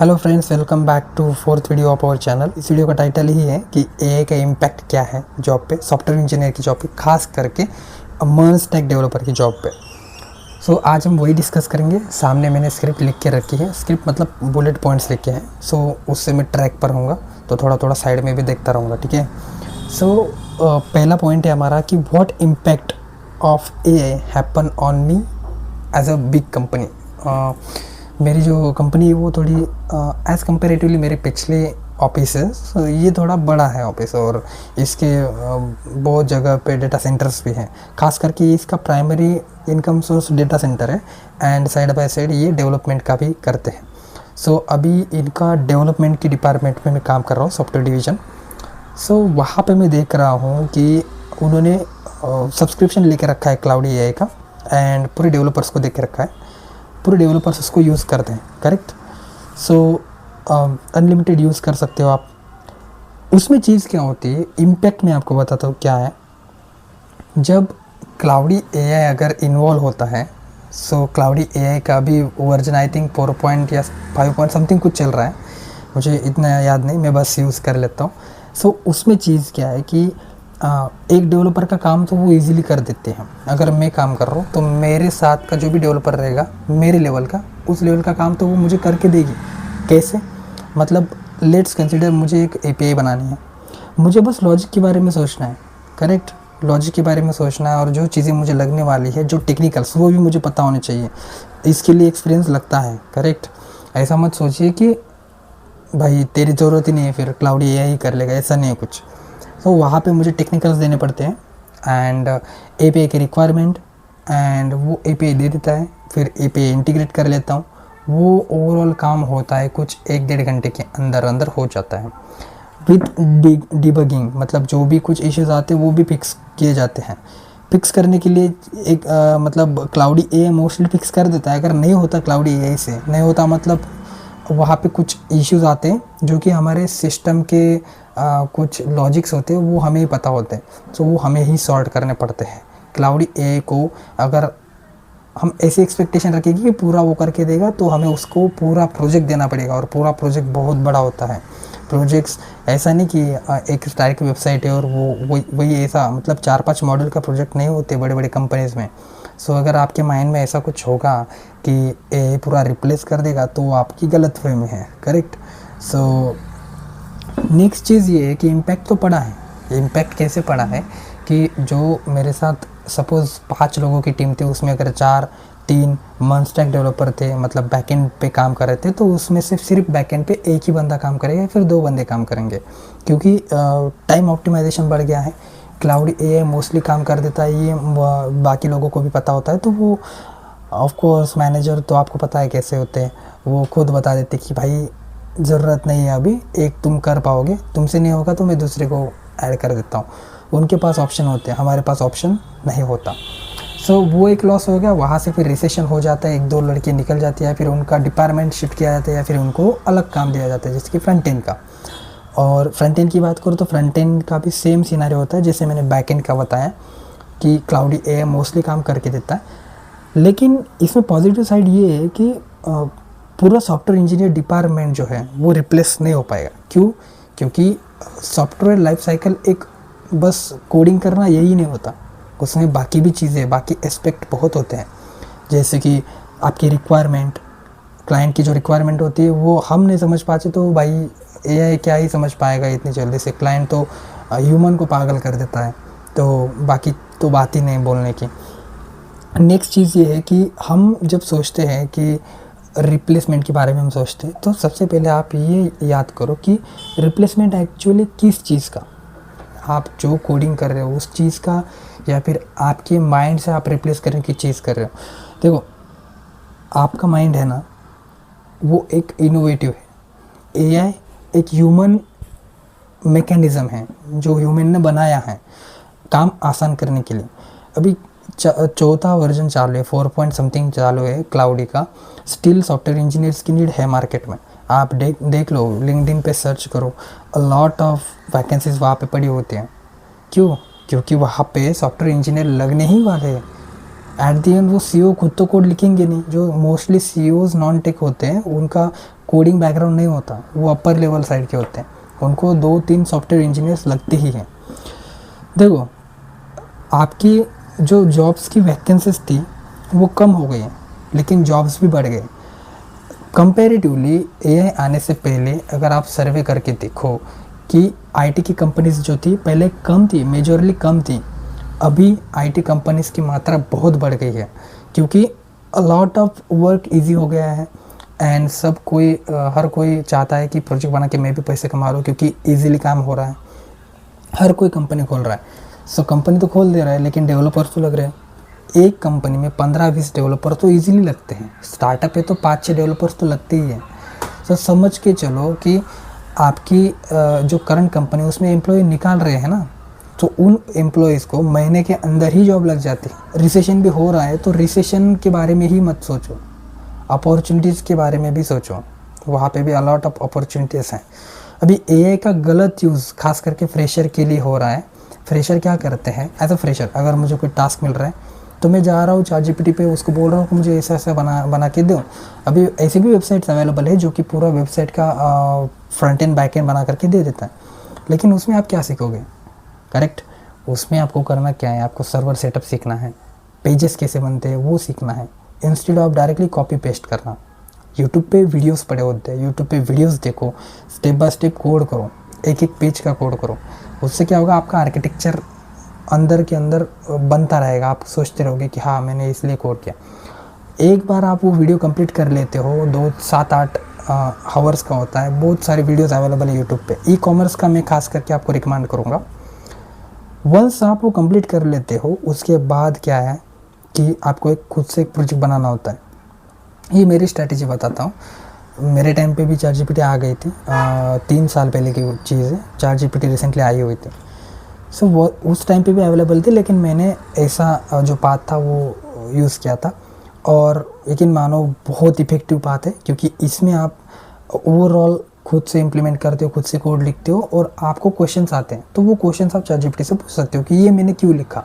Hello friends, welcome back to fourth video of our channel. इस video का title ही है कि एआई का इम्पैक्ट क्या है जॉब पे, सॉफ्टवेयर इंजीनियर की जॉब पे, खास करके मर्ज टेक डेवलपर की जॉब पे। सो आज हम वही डिस्कस करेंगे। सामने मैंने स्क्रिप्ट लिख के रखी है, स्क्रिप्ट मतलब बुलेट पॉइंट्स लिखे हैं। सो उससे मैं ट्रैक पर होऊंगा, तो थोड़ा थोड़ा साइड में भी देखता रहूँगा, ठीक है। सो पहला पॉइंट है हमारा कि what impact of AI happen on me as a big company. मेरी जो कंपनी है वो थोड़ी एज़ कंपेरेटिवली मेरे पिछले ऑफिस है, ये थोड़ा बड़ा है ऑफिस, और इसके बहुत जगह पे डेटा सेंटर्स भी हैं। खास करके इसका primary income source data centre है, एंड साइड बाय साइड ये डेवलपमेंट का भी करते हैं। सो अभी इनका डेवलपमेंट की डिपार्टमेंट में मैं काम कर रहा हूँ, सॉफ्टवेयर डिवीज़न। सो वहाँ पे मैं देख रहा हूँ कि उन्होंने सब्सक्रिप्शन लेके रखा है क्लाउड एआई का, एंड पूरे डेवलपर्स को दे के रखा है। पूरे डेवलपर्स उसको यूज़ करते हैं, करेक्ट। सो अनलिमिटेड यूज़ कर सकते हो आप। उसमें चीज़ क्या होती है, इम्पैक्ट मैं आपको बताता हूँ क्या है। जब क्लाउडी एआई अगर इन्वॉल्व होता है, सो क्लाउडी एआई का भी वर्जन आई थिंक 4 पॉइंट या 5 पॉइंट समथिंग कुछ चल रहा है, मुझे इतना याद नहीं, मैं बस यूज़ कर लेता हूँ। सो उसमें चीज़ क्या है कि एक डेवलपर का काम तो वो इजीली कर देते हैं। अगर मैं काम कर रहा हूँ तो मेरे साथ का जो भी डेवलपर रहेगा मेरे लेवल का, उस लेवल का काम तो वो मुझे करके देगी। कैसे? मतलब लेट्स कंसिडर मुझे एक एपीआई बनानी है, मुझे बस लॉजिक के बारे में सोचना है, करेक्ट। लॉजिक के बारे में सोचना है, और जो चीज़ें मुझे लगने वाली है, जो टेक्निकल्स, वो भी मुझे पता होने चाहिए। इसके लिए एक्सपीरियंस लगता है, करेक्ट। ऐसा मत सोचिए कि भाई तेरी ज़रूरत ही नहीं है, फिर क्लाउड एआई ही कर लेगा, ऐसा नहीं है कुछ। तो वहाँ पे मुझे टेक्निकल्स देने पड़ते हैं, एंड एपीआई की रिक्वायरमेंट, एंड वो एपीआई दे देता है, फिर एपीआई इंटीग्रेट कर लेता हूँ। वो ओवरऑल काम होता है कुछ 1-1.5 घंटे के अंदर अंदर हो जाता है। विथ डिबगिंग, मतलब जो भी कुछ इश्यूज आते हैं वो भी फिक्स किए जाते हैं। फिक्स करने के लिए एक मतलब क्लाउडी एआई मोस्टली फिक्स कर देता है। अगर नहीं होता क्लाउडी एआई से नहीं होता, मतलब वहाँ पे कुछ इश्यूज आते हैं जो कि हमारे सिस्टम के कुछ लॉजिक्स होते हैं, वो हमें ही पता होते हैं, तो वो हमें ही सॉर्ट करने पड़ते हैं। क्लाउडी एआई को अगर हम ऐसी एक्सपेक्टेशन रखेंगे कि पूरा वो करके देगा, तो हमें उसको पूरा प्रोजेक्ट देना पड़ेगा, और पूरा प्रोजेक्ट बहुत बड़ा होता है। प्रोजेक्ट्स ऐसा नहीं कि एक स्टाइल की वेबसाइट है और वो वही ऐसा, मतलब 4-5 मॉडल का प्रोजेक्ट नहीं होते बड़े बड़े कंपनीज़ में। सो अगर आपके माइंड में ऐसा कुछ होगा कि ए पूरा रिप्लेस कर देगा, तो वो आपकी गलत फहमी है, करेक्ट। सो नेक्स्ट चीज़ ये है कि इम्पैक्ट तो पड़ा है। इम्पैक्ट कैसे पड़ा है कि जो मेरे साथ सपोज़ 5 लोगों की टीम थी, उसमें अगर 3 मर्ज-टेक डेवलपर थे, मतलब बैकएंड पे काम कर रहे थे, तो उसमें से सिर्फ बैकएंड पे एक ही बंदा काम करेगा, फिर 2 बंदे काम करेंगे, क्योंकि टाइम ऑप्टिमाइजेशन बढ़ गया है। क्लाउड एआई मोस्टली काम कर देता है, ये बाकी लोगों को भी पता होता है। तो वो ऑफ कोर्स मैनेजर तो आपको पता है कैसे होते हैं, वो खुद बता देते कि भाई ज़रूरत नहीं है अभी, एक तुम कर पाओगे, तुमसे नहीं होगा तो मैं दूसरे को ऐड कर देता हूँ। उनके पास ऑप्शन होते हैं, हमारे पास ऑप्शन नहीं होता। सो वो एक लॉस हो गया। वहाँ से फिर रिसेशन हो जाता है, 1-2 लड़के निकल जाती है, फिर उनका डिपार्टमेंट शिफ्ट किया जाता है, या फिर उनको अलग काम दिया जाता है, जैसे कि फ्रंट एंड का। और फ्रंट एंड की बात करूँ तो फ्रंट एंड का भी सेम सिनेरियो होता है जैसे मैंने बैक एंड का बताया कि क्लाउडी एआई मोस्टली काम करके देता है। लेकिन इसमें पॉजिटिव साइड ये है कि पूरा सॉफ्टवेयर इंजीनियर डिपार्टमेंट जो है वो रिप्लेस नहीं हो पाएगा। क्यों? क्योंकि सॉफ्टवेयर लाइफ साइकिल एक बस कोडिंग करना यही नहीं होता, उसमें बाकी भी चीज़ें, बाकी एस्पेक्ट बहुत होते हैं। जैसे कि आपकी रिक्वायरमेंट, क्लाइंट की जो रिक्वायरमेंट होती है वो हम नहीं समझ पाते, तो भाई एआई क्या ही समझ पाएगा इतनी जल्दी से। क्लाइंट तो ह्यूमन को पागल कर देता है, तो बाकी तो बात ही नहीं बोलने की। नेक्स्ट चीज़ ये है कि हम जब सोचते हैं कि रिप्लेसमेंट के बारे में हम सोचते हैं, तो सबसे पहले आप ये याद करो कि रिप्लेसमेंट एक्चुअली किस चीज़ का, आप जो कोडिंग कर रहे हो उस चीज़ का, या फिर आपके माइंड से आप रिप्लेस करने की चीज़ कर रहे हो। देखो, आपका माइंड है ना, वो एक इनोवेटिव है। एआई एक ह्यूमन मैकेनिज़्म है जो ह्यूमन ने बनाया है काम आसान करने के लिए। अभी 4था वर्जन चालू है, 4 पॉइंट समथिंग चालू है क्लाउडी का। स्टिल सॉफ्टवेयर इंजीनियर्स की नीड है मार्केट में। आप देख लो, लिंक्डइन पे सर्च करो, अ लॉट ऑफ वैकेंसीज वहाँ पे पड़ी होती हैं। क्यों? क्योंकि वहाँ पे सॉफ्टवेयर इंजीनियर लगने ही वाले हैं। एट दी एंड वो सीईओ खुद तो कोड लिखेंगे नहीं। जो मोस्टली सीईओज नॉन टेक होते हैं, उनका कोडिंग बैकग्राउंड नहीं होता, वो अपर लेवल साइड के होते हैं, उनको 2-3 सॉफ्टवेयर इंजीनियर्स लगते ही हैं। देखो आपकी जो जॉब्स की वैकेंसीज थी वो कम हो गई हैं, लेकिन जॉब्स भी बढ़ गए। कंपैरेटिवली एआई आने से पहले अगर आप सर्वे करके देखो कि आईटी की कंपनीज जो थी पहले कम थी, मेजरली कम थी। अभी आईटी कंपनीज की मात्रा बहुत बढ़ गई है, क्योंकि a lot of work easy हो गया है एंड हर कोई चाहता है कि प्रोजेक्ट बना के मैं भी पैसे कमा लूँ, क्योंकि इजीली काम हो रहा है। हर कोई कंपनी खोल रहा है, सो कंपनी तो खोल दे रहा है, लेकिन डेवलपर्स तो लग रहे हैं। एक कंपनी में 15-20 डेवलपर तो इजीली लगते हैं, स्टार्टअप है तो 5-6 डेवलपर्स तो लगते ही हैं। तो समझ के चलो कि आपकी जो करंट कंपनी उसमें एम्प्लॉय निकाल रहे हैं ना, तो उन एम्प्लॉयज़ को महीने के अंदर ही जॉब लग जाती है। रिसेशन भी हो रहा है तो रिसेशन के बारे में ही मत सोचो, अपॉर्चुनिटीज़ के बारे में भी सोचो, वहाँ पे भी अलॉट ऑफ अपॉर्चुनिटीज़ हैं। अभी एआई का गलत यूज़ खास करके फ्रेशर के लिए हो रहा है। फ्रेशर क्या करते हैं, एज अ फ्रेशर अगर मुझे कोई टास्क मिल रहा है तो मैं जा रहा हूँ ChatGPT पे, उसको बोल रहा हूँ कि मुझे ऐसा ऐसा बना के दो। अभी ऐसी भी वेबसाइट्स अवेलेबल है जो कि पूरा वेबसाइट का फ्रंट एंड बैक एंड बना करके दे देता है, लेकिन उसमें आप क्या सीखोगे? करेक्ट, उसमें आपको करना क्या है, आपको सर्वर सेटअप सीखना है, पेजेस कैसे बनते हैं वो सीखना है, instead of directly copy paste करना। यूट्यूब पे वीडियोस पड़े होते हैं, यूट्यूब पे वीडियोस देखो, स्टेप बाय स्टेप कोड करो, एक एक पेज का कोड करो। उससे क्या होगा, आपका आर्किटेक्चर अंदर के अंदर बनता रहेगा। आप सोचते रहोगे कि हाँ मैंने इसलिए कोड किया। एक बार आप वो वीडियो कंप्लीट कर लेते हो, 2-7-8 आवर्स का होता है, बहुत सारी वीडियोस अवेलेबल है यूट्यूब पे। ई कॉमर्स का मैं खास करके आपको रिकमेंड करूँगा। वंस आप वो कंप्लीट कर लेते हो, उसके बाद क्या है कि आपको खुद से एक प्रोजेक्ट बनाना होता है। ये मेरी स्ट्रैटेजी बताता हूँ। मेरे टाइम पे भी ChatGPT आ गई थी, 3 साल पहले की चीज़ है। ChatGPT रिसेंटली आई हुई थी, सो वो उस टाइम पे भी अवेलेबल थी, लेकिन मैंने ऐसा जो पाथ था वो यूज़ किया था, और यकीन मानो बहुत इफ़ेक्टिव पाथ है, क्योंकि इसमें आप ओवरऑल खुद से इम्प्लीमेंट करते हो, खुद से कोड लिखते हो, और आपको क्वेश्चंस आते हैं तो वो क्वेश्चंस आप ChatGPT से पूछ सकते हो कि ये मैंने क्यों लिखा,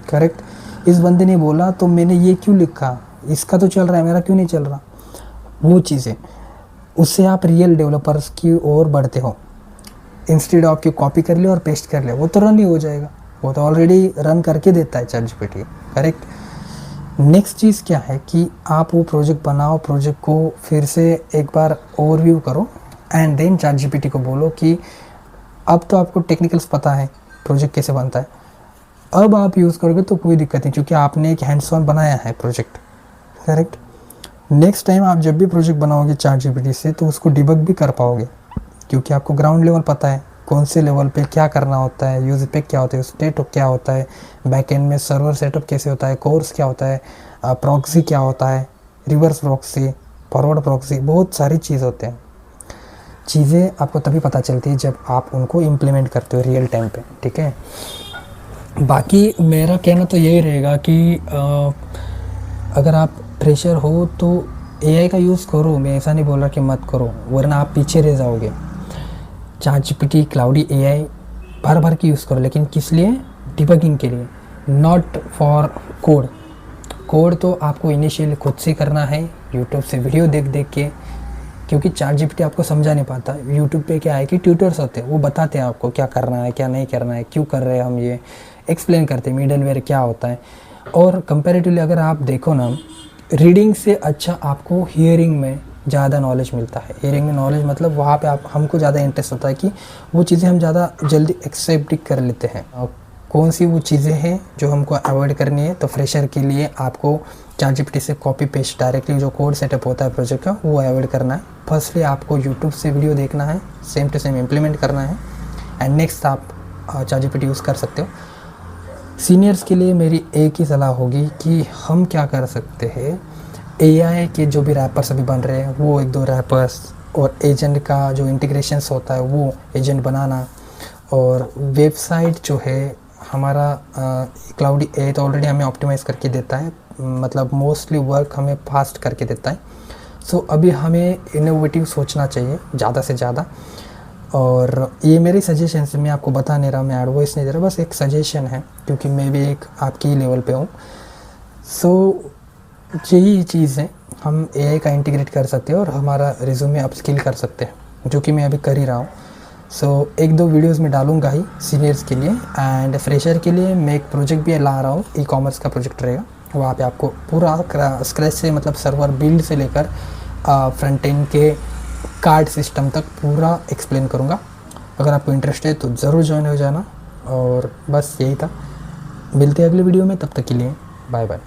करेक्ट, इस बंदे ने बोला तो मैंने ये क्यों लिखा, इसका तो चल रहा है, मेरा क्यों नहीं चल रहा। वो चीज़ें, उससे आप रियल डेवलपर्स की ओर बढ़ते हो। इंस्टेड ऑफ कि कॉपी कर ले और पेस्ट कर ले, वो तो रन ही हो जाएगा, वो तो ऑलरेडी रन करके देता है ChatGPT, करेक्ट। नेक्स्ट चीज़ क्या है कि आप वो प्रोजेक्ट बनाओ, प्रोजेक्ट को फिर से एक बार ओवरव्यू करो एंड देन ChatGPT को बोलो कि अब तो आपको टेक्निकल्स पता है प्रोजेक्ट कैसे बनता है, अब आप यूज़ करोगे तो कोई दिक्कत नहीं, क्योंकि आपने एक हैंड्स ऑन बनाया है प्रोजेक्ट, करेक्ट। नेक्स्ट टाइम आप जब भी प्रोजेक्ट बनाओगे ChatGPT से तो उसको डिबग भी कर पाओगे, क्योंकि आपको ग्राउंड लेवल पता है कौन से लेवल पे क्या करना होता है, यूज पैक क्या होता है, स्टेट क्या होता है, बैकएंड में सर्वर सेटअप कैसे होता है, कोर्स क्या होता है, प्रॉक्सी क्या होता है, रिवर्स प्रॉक्सी, फॉरवर्ड प्रॉक्सी, बहुत सारी चीज़ होते हैं। चीज़ें आपको तभी पता चलती है जब आप उनको इम्प्लीमेंट करते हो रियल टाइम पे, ठीक है। बाकी मेरा कहना तो यही रहेगा कि अगर आप फ्रेशर हो तो एआई का यूज़ करो, मैं ऐसा नहीं बोल रहा कि मत करो, वरना आप पीछे रह जाओगे। ChatGPT, क्लाउडी एआई भर भर के यूज़ करो, लेकिन किस लिए? डिबगिंग के लिए, नॉट फॉर कोड। कोड तो आपको इनिशियली खुद से करना है, यूट्यूब से वीडियो देख देख के, क्योंकि ChatGPT आपको समझा नहीं पाता। यूट्यूब पे क्या है कि ट्यूटर्स होते हैं, वो बताते हैं आपको क्या करना है, क्या नहीं करना है, क्यों कर रहे हैं हम, ये एक्सप्लेन करते हैं मिडलवेयर क्या होता है। और कंपैरेटिवली अगर आप देखो ना, रीडिंग से अच्छा आपको हियरिंग में ज़्यादा नॉलेज मिलता है। हियरिंग में नॉलेज मतलब वहाँ पे हमको ज़्यादा इंटरेस्ट होता है कि वो चीज़ें हम ज़्यादा जल्दी एक्सेप्ट कर लेते हैं। कौन सी वो चीज़ें हैं जो हमको अवॉइड करनी है, तो फ्रेशर के लिए आपको ChatGPT से कॉपी पेस्ट डायरेक्टली जो कोड सेटअप होता है प्रोजेक्ट का, वो अवॉइड करना है। फर्स्टली आपको यूट्यूब से वीडियो देखना है, सेम टू सेम इम्प्लीमेंट करना है, एंड नेक्स्ट आप ChatGPT यूज़ कर सकते हो। सीनियर्स के लिए मेरी एक ही सलाह होगी कि हम क्या कर सकते हैं, एआई के जो भी रैपर्स अभी बन रहे हैं वो 1-2 रैपर्स, और एजेंट का जो इंटीग्रेशंस होता है वो एजेंट बनाना, और वेबसाइट जो है हमारा क्लाउडी एआई तो ऑलरेडी हमें ऑप्टिमाइज़ करके देता है, मतलब मोस्टली वर्क हमें फास्ट करके देता है। सो अभी हमें इनोवेटिव सोचना चाहिए ज़्यादा से ज़्यादा, और ये मेरी सजेशन है, मैं आपको बता नहीं रहा, मैं एडवाइस नहीं दे रहा, बस एक सजेशन है, क्योंकि मैं भी एक आपकी लेवल पे हूँ। सो यही चीज़ है हम एआई का इंटीग्रेट कर सकते हैं और हमारा रिज्यूमे अपस्किल कर सकते हैं, जो कि मैं अभी कर ही रहा हूँ। सो एक दो वीडियोस में डालूंगा ही सीनियर्स के लिए, एंड फ्रेशर के लिए मैं एक प्रोजेक्ट भी ला रहा हूँ, ई कॉमर्स का प्रोजेक्ट रहेगा। वहाँ पे आपको पूरा स्क्रैच से, मतलब सर्वर बिल्ड से लेकर फ्रंट एंड के कार्ड सिस्टम तक पूरा एक्सप्लेन करूँगा। अगर आपको इंटरेस्ट है तो ज़रूर ज्वाइन हो जाना। और बस यही था, मिलते हैं अगले वीडियो में, तब तक के लिए बाय बाय।